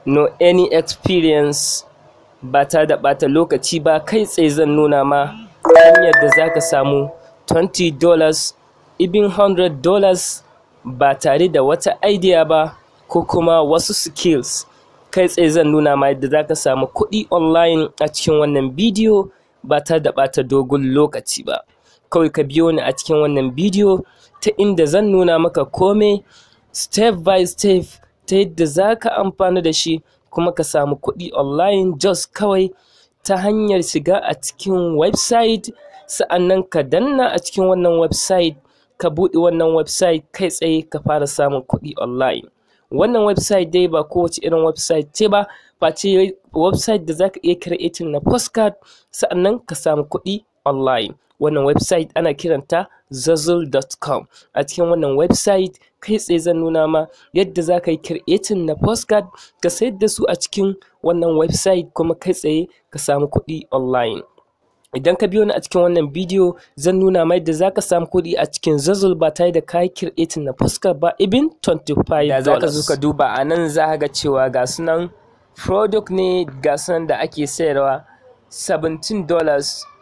no any experience, ba tare da ɓata lokaci ba, kai tsaye zan nuna ma hanyar da za ka samu $20 even $100 ba tare da wata idea ba ko kuma wasu skills. Kai tsaye zan nuna ma yadda za ka samu kuɗi online a cikin wannan bidiyo ba tare da ɓata dogon lokaci ba. Kawai ka biyo ni a cikin wannan bidiyo ta inda zan nuna maka komai step by step ta yadda za ka amfana da shi kuma ka samu kuɗi online just kawai ta hanyar shiga a cikin website, sa'annan ka danna a cikin wannan website, ka buɗe wannan website kai tsaye ka fara samun kuɗi online. Wannan website dai ba kowace irin website ce ba, face website da za ka iya creating na postcard sa'annan ka samu kuɗi online. Wannan website ana kiranta zazzle.com. A cikin wannan website kai tsaye zan nuna ma yadda za ka yi creating na postcard ka sayar da su a cikin wannan website kuma kai tsaye ka samu kuɗi online. Idan ka biyo ni a cikin wannan bidiyo zan nuna ma yadda za ka samu kuɗi a cikin Zazzle ba tare da ka yi creating na postcard ba, even $25. Da za ka zo ka duba a nan za ka ga cewa ga sunan product ne ga sunan da ake sayarwa $17,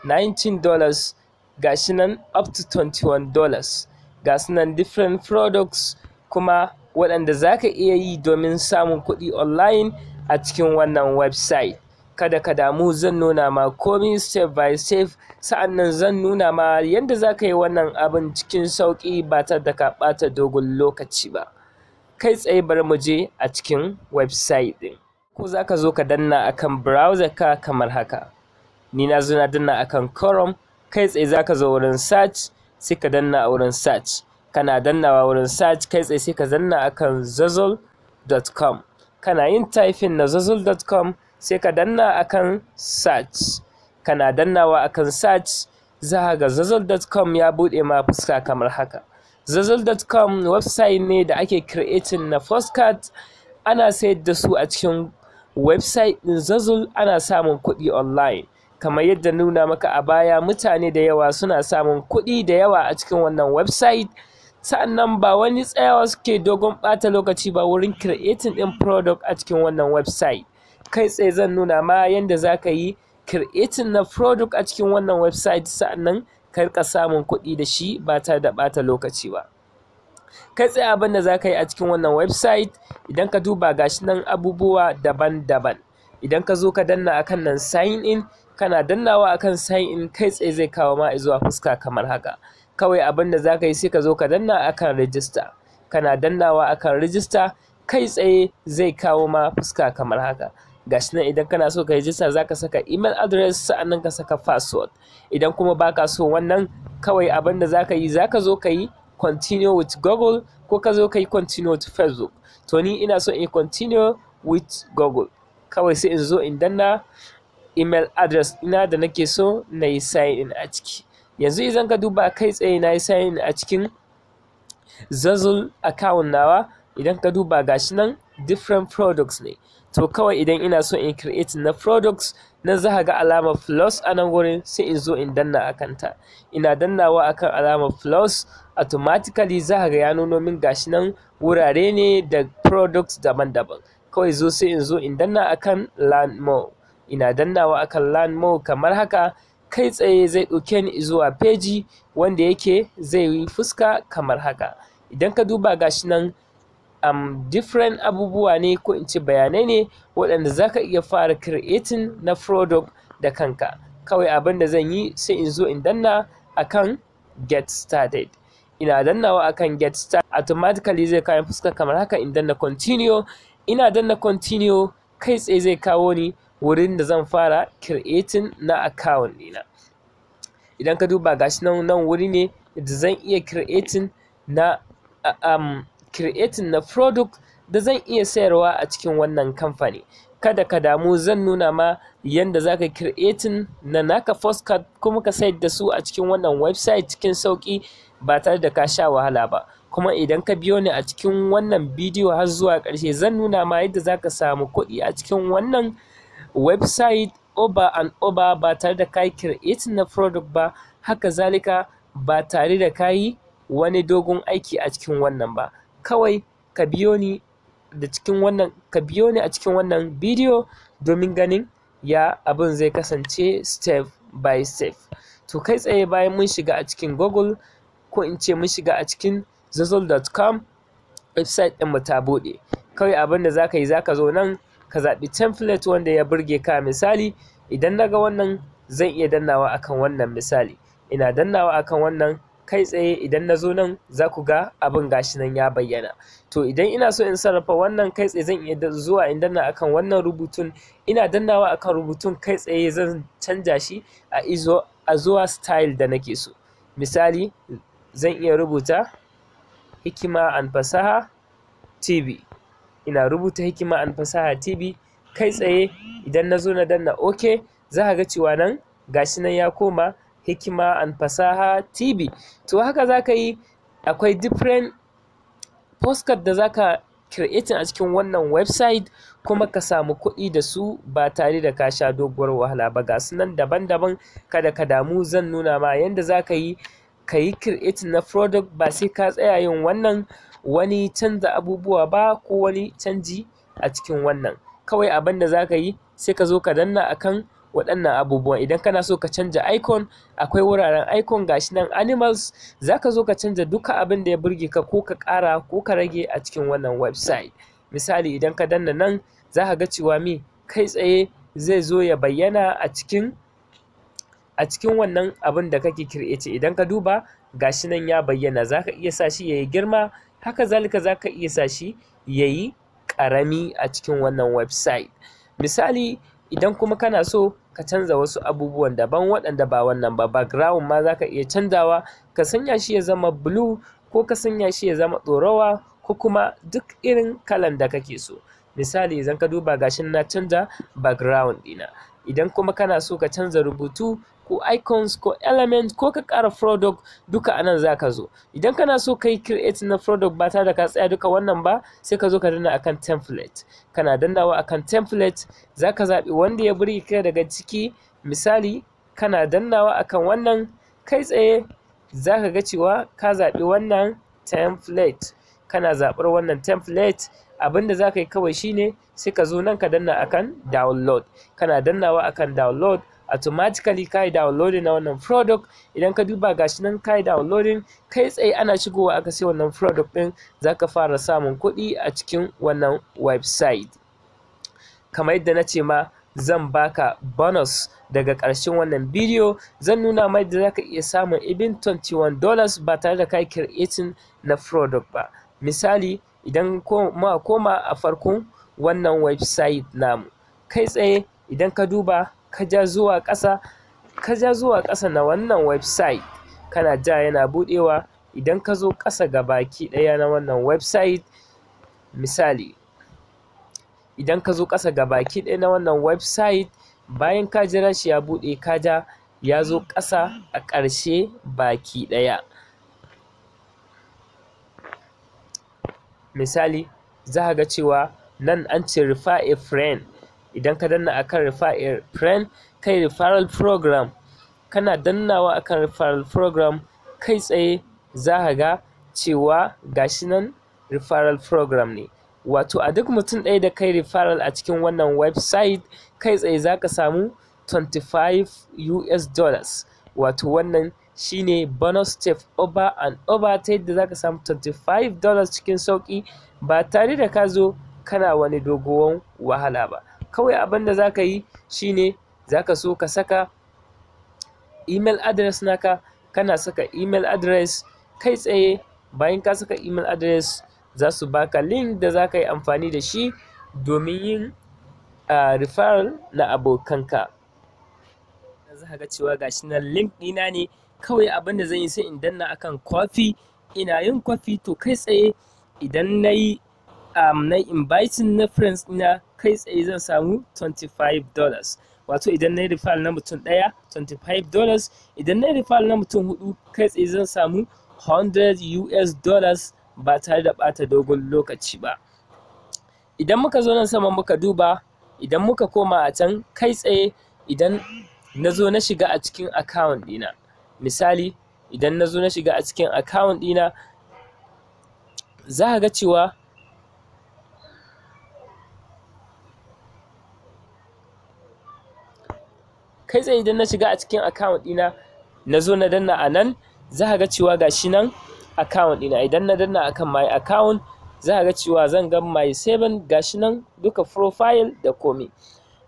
$19, ga shi nan up to $21. Ga sunan different products kuma waɗanda za ka iya yi domin samun kuɗi online a cikin wannan website. Kada ka damu, zan nuna ma komai step by step, sa'annan zan nuna ma yadda za ka yi wannan abin cikin sauƙi ba tare da ka ɓata dogon lokaci ba. Kai tsaye bari mu je a cikin website ɗin. Ko za ka zo ka danna akan browser ka kamar haka. Ni na zo na danna akan Chrome, kai tsaye za ka zo wurin search sai ka danna a wurin search. Kana dannawa wurin search kai tsaye sai ka danna akan zazzle.com. Kana yin typing na zazzle.com sai ka danna akan search. Kana dannawa akan search za ka ga zazzle.com ya buɗe ma fuska kamar haka. Zazzle.com website ne da ake creating na postcard, ana sayar da su a cikin website ɗin Zazzle, ana samun kuɗi online. Kamar yadda nuna maka a baya, mutane da yawa suna samun kuɗi da yawa a cikin wannan website, sa'annan ba wani tsayawa suke dogon ɓata lokaci ba wurin creating ɗin product a cikin wannan website. Kai tsaye zan nuna ma yadda za ka yi creating na product a cikin wannan website sa'annan ka rika samun kuɗi da shi ba tare da ɓata lokaci ba. Kai tsaye abin da za ka yi a cikin wannan website, idan ka duba gashi nan abubuwa daban-daban. Idan ka zo ka danna akan nan sign in, kana dannawa akan sign in kai tsaye zai kawo ma zuwa fuska kamar haka. Kawai abin da za ka yi sai ka zo ka danna akan register. Kana dannawa akan register kai tsaye zai kawo ma fuska kamar haka. Gashi nan idan kana so ka register za ka saka email address sa'annan ka saka password. Idan kuma baka so wannan, kawai abin da za ka yi, za ka zo ka yi continue with Google ko ka zo ka yi continue with Facebook. To ni ina so in continue with Google. Kawai sai in zo in danna email address ina da nake so na yi sign in a ciki. Yanzu idan ka duba kai tsaye na yi sign in a cikin Zazzle account nawa. Idan ka duba gashi nan different products ne. To kawai idan ina so in create na products nan za ka ga alamar plus a nan wurin, sai in zo in danna akan ta. Ina dannawa akan alamar plus, automatically za ka ga ya nuno min gashi nan wurare ne da products daban-daban. Kawai zo sai in zo in danna akan learn more. Ina dannawa akan learn more kamar haka, kai tsaye zai ɗauke ni zuwa peji wanda yake zai yi fuska kamar haka. Idan ka duba gashi nan different abubuwa ne ko in ce bayanai ne waɗanda za ka iya fara creating na product da kanka. Kawai abin da zan yi sai in zo in danna akan get started. Ina dannawa akan get started, automatically zai kawo fuska kamar haka. In danna continue, ina danna continue kai tsaye zai kawo ni wurin da zan fara creating na account ɗina. Idan ka duba gashi nan wuri ne da zan iya creating na creating na product da zan iya sayarwa a cikin wannan kamfani. Kada ka damu, zan nuna ma yanda za ka creating na naka postcard kuma ka sayar da su a cikin wannan website cikin sauƙi ba tare da ka sha wahala ba. Kuma idan ka biyo ni a cikin wannan bidiyo har zuwa ƙarshe, zan nuna ma yadda za ka samu kuɗi a cikin wannan website over and over ba tare da ka yi creating na product ba, haka zalika ba tare da ka yi wani dogon aiki a cikin wannan ba. Kawai ka biyo ni ka biyo ni a cikin wannan bidiyo domin ganin ya abin zai kasance step by step. To kai tsaye bayan mun shiga a cikin Google, ko in ce mun shiga a cikin zazzle.com, website ɗin mu ta buɗe. Kawai abin da zaka yi, zaka zo nan ka zaɓi template wanda ya burge ka. Misali idan naga wannan zan iya dannawa akan wannan, misali ina dannawa akan wannan, kai tsaye idan na zo nan za ku ga abin gashi nan ya bayyana. To idan ina so in sarrafa wannan, kai tsaye zan iya zuwa in danna akan wannan rubutun, ina dannawa akan rubutun kai tsaye zan canja shi a zuwa style da nake so. Misali zan iya rubuta Hikima and Fasaha TV, ina rubuta Hikima and Fasaha TV, kai tsaye idan na zo na danna OK, za ka ga cewa nan gashi nan ya koma Hikima and Fasaha TV. To haka za ka yi, akwai different postcard da za ka creating a cikin wannan website kuma ka samu kuɗi da su ba tare da ka sha doguwar wahala ba. Ga su nan daban-daban, kada ka damu, zan nuna ma yanda za ka yi creating na product ba sai ka tsaya yin wannan wani canza abubuwa ba ko wani canji a cikin wannan. Kawai abin da za ka yi sai ka zo ka danna akan waɗannan abubuwan. Idan kana so ka canja icon, akwai wuraren icon gashi nan animals, za ka zo ka canja duka abin da ya burge ka, ko ka ƙara ko ka rage a cikin wannan website. Misali idan ka danna nan za ka ga cewa kai tsaye zai zo ya bayyana a cikin wannan abin da kake create. Idan ka duba gashi nan ya bayyana, za ka iya sa shi yayi girma, haka zalika za ka iya sa shi yayi ƙarami a cikin wannan website. Misali idan kuma kana so ka canza wasu abubuwan daban waɗanda ba wannan ba, background ma za ka iya canzawa, ka sanya shi ya zama blue ko ka sanya shi ya zama ɗorawa ko kuma duk irin kalan da kake so. Misali idan ka duba gashin na canza background ɗina. Idan kuma kana so ka canza rubutu ko icons ko element ko ka ƙara product, duka anan za ka zo. Idan kana so ka yi create na product ba tare da ka tsaya duka wannan ba, sai ka zo ka danna akan template. Kana dannawa akan template, za ka zaɓi wanda ya burge ka daga ciki. Misali kana dannawa akan wannan, kai tsaye za ka ga cewa ka zaɓi wannan template. Kana zaɓar wannan template, abinda za ka yi kawai shine sai ka zo nan ka danna akan download. Kana dannawa akan download, automatically ka yi downloading na wannan product. Idan ka duba gashi nan ka yi downloading, kai tsaye ana shigowa aka sai wannan product ɗin, za ka fara samun kuɗi a cikin wannan website. Kamar yadda na ce ma, zan baka bonus daga ƙarshen wannan bidiyo. Zan nuna mai da za ka iya samun even $21 ba tare da ka yi creating na product ba. Misali idan ma koma a farkon wannan website namu, kai tsaye idan ka duba ka ja zuwa ƙasa na wannan website, kana ja yana buɗewa. Idan ka zo ƙasa gabaki ɗaya na wannan website, misali idan ka zo ƙasa gabaki ɗaya na wannan website, bayan ka jira shi ya buɗe, ka ja ya zo ƙasa a ƙarshe baki ɗaya. Misali za ka ga cewa nan an ce refer a friend. Idan ka danna akan refer a friend, kai referral program, kana dannawa akan referral program, kai tsaye za ka ga cewa gashi nan referral program ne. Wato a duk mutum ɗaya da kai referral a cikin wannan website, kai tsaye za ka samu $25. Wato wannan shine bonus step over and over, ta yadda za ka samu $25 cikin sauƙi ba tare da ka zo kana wani doguwan wahala ba. Kawai abin da za ka yi shine za ka so ka saka email address naka. Kana saka email address, kai tsaye bayan ka saka email address, za su baka link da za ka yi amfani da shi domin yin referral na abokanka. Za ka ga cewa gashi nan link ɗina ne. Kawai abin da zan yi sai in danna akan copy. Ina yin copy, to kai tsaye idan na yi inviting na friends ɗina, kai tsaye zan samu $25. Wato idan na yi referral na mutum ɗaya, $25. Idan na yi referral na mutum huɗu, kai tsaye zan samu $100 ba tare da ɓata dogon lokaci ba. Idan muka zo nan sama muka duba, idan muka koma a can, kai tsaye idan na zo na shiga a cikin account ɗina, misali idan na zo na shiga a cikin account ɗina, za ka ga cewa kai tsaye idan na shiga a cikin account ɗina na zo na danna a nan, za ka ga cewa gashi nan account ɗina. Idan na danna akan my account, za ka ga cewa zan ga my 7 gashi nan duka profile da komai.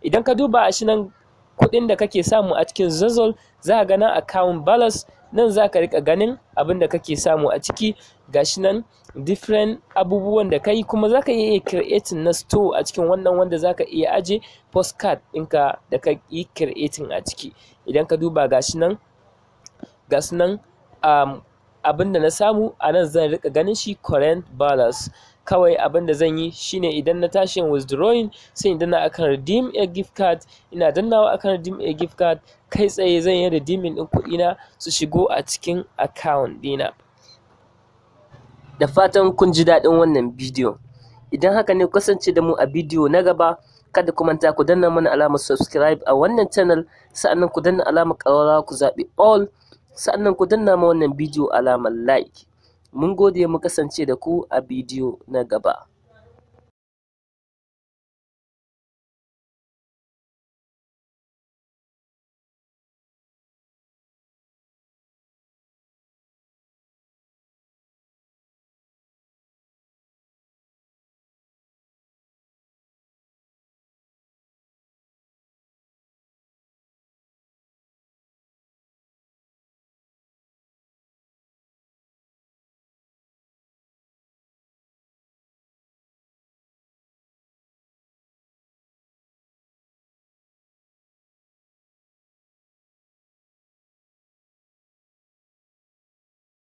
Idan ka duba a shi nan kuɗin da kake samu a cikin Zazzle, za ka ga nan account balance, nan za ka rika ganin abin da kake samu a ciki. Gashi nan different abubuwan da kai, kuma za ka iya creating na store a cikin wannan, wanda za ka iya aje postcard ɗinka da ka yi creating a ciki. Idan ka duba gashi nan abin da na samu a nan zan rika ganin shi current balance. Kawai abin da zan yi shine idan na tashi withdrawing, sai in danna akan redeem a gift card. Ina dannawa akan redeem a gift card, kai tsaye zan yi redeeming ɗin kuɗina su shigo a cikin account ɗina. Da fatan kun ji daɗin wannan bidiyo. Idan haka ne, kasance da mu a bidiyo na gaba. Kada ku manta ku danna mana alamar subscribe a wannan channel, sa'annan ku danna alamar ƙararrawa ku zaɓi all, sa'annan ku danna ma wannan bidiyo alamar like. Mun gode, mu kasance da ku a bidiyo na gaba.